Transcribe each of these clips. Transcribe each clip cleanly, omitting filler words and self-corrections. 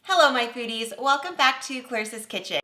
Hello my foodies, welcome back to Clarissa's Kitchen.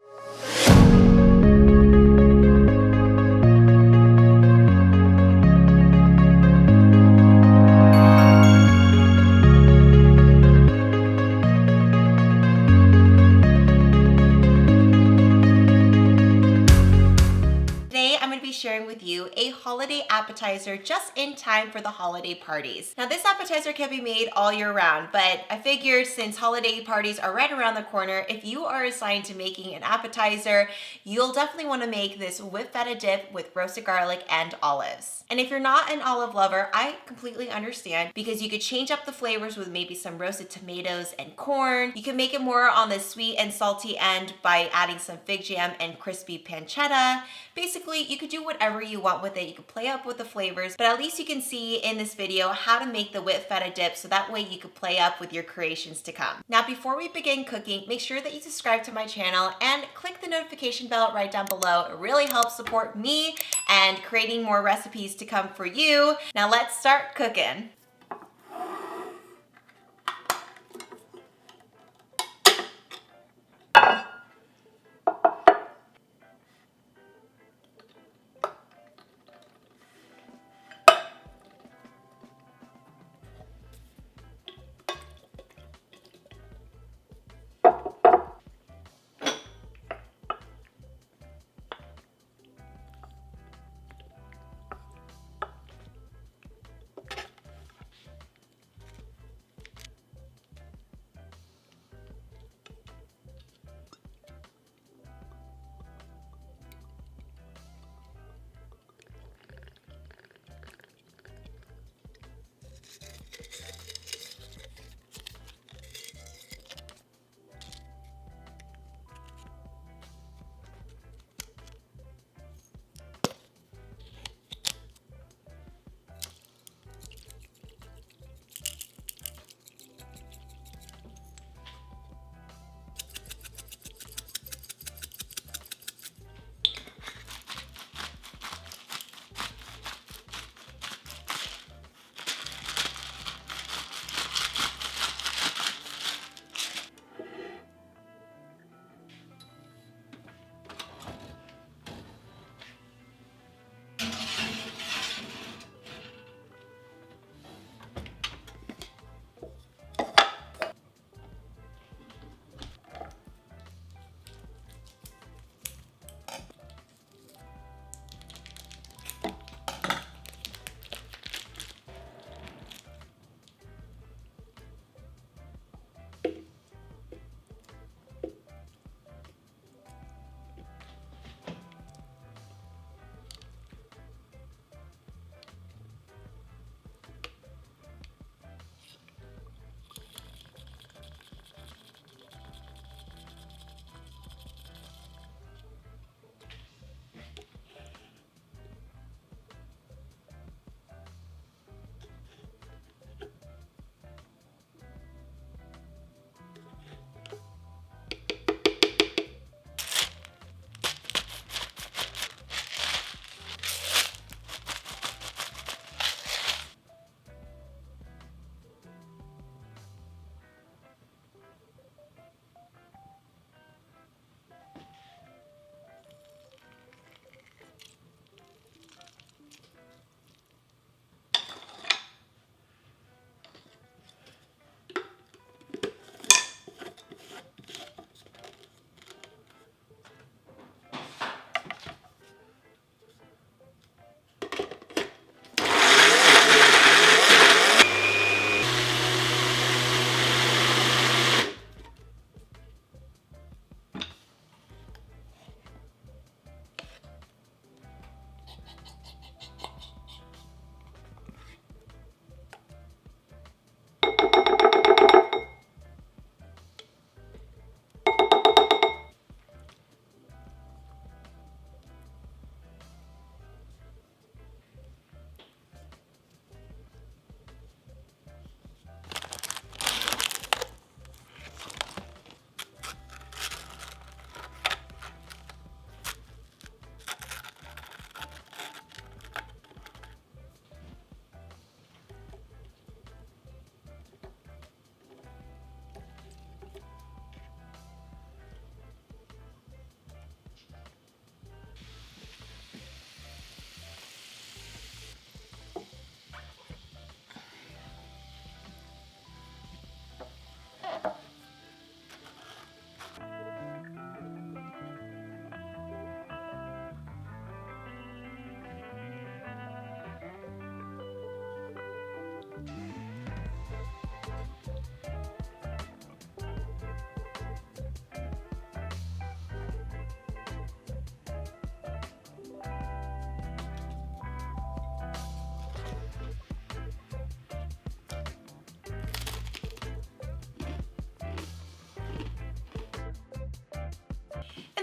Today I'm going to be sharing with you a holiday appetizer just in time for the holiday parties. Now this appetizer can be made all year round, but I figured since holiday parties are right around the corner, if you are assigned to making an appetizer, you'll definitely want to make this whipped feta dip with roasted garlic and olives. And if you're not an olive lover, I completely understand because you could change up the flavors with maybe some roasted tomatoes and corn. You can make it more on the sweet and salty end by adding some fig jam and crispy pancetta. Basically, you could do whatever you want with it. You could play up with the flavors, but at least you can see in this video how to make the whipped feta dip so that way you could play up with your creations to come. Now, before we begin cooking, make sure that you subscribe to my channel and click the notification bell right down below. It really helps support me and creating more recipes to come for you. Now let's start cooking.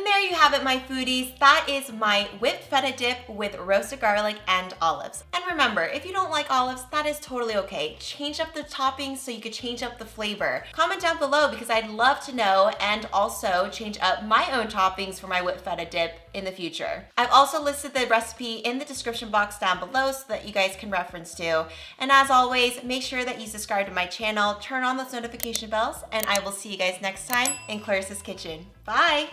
there you have it, my foodies. That is my whipped feta dip with roasted garlic and olives. And remember, if you don't like olives, that is totally okay. Change up the toppings so you could change up the flavor. Comment down below because I'd love to know, and also change up my own toppings for my whipped feta dip in the future. I've also listed the recipe in the description box down below so that you guys can reference to. And as always, make sure that you subscribe to my channel, turn on those notification bells, and I will see you guys next time in Clarissa's Kitchen. Bye!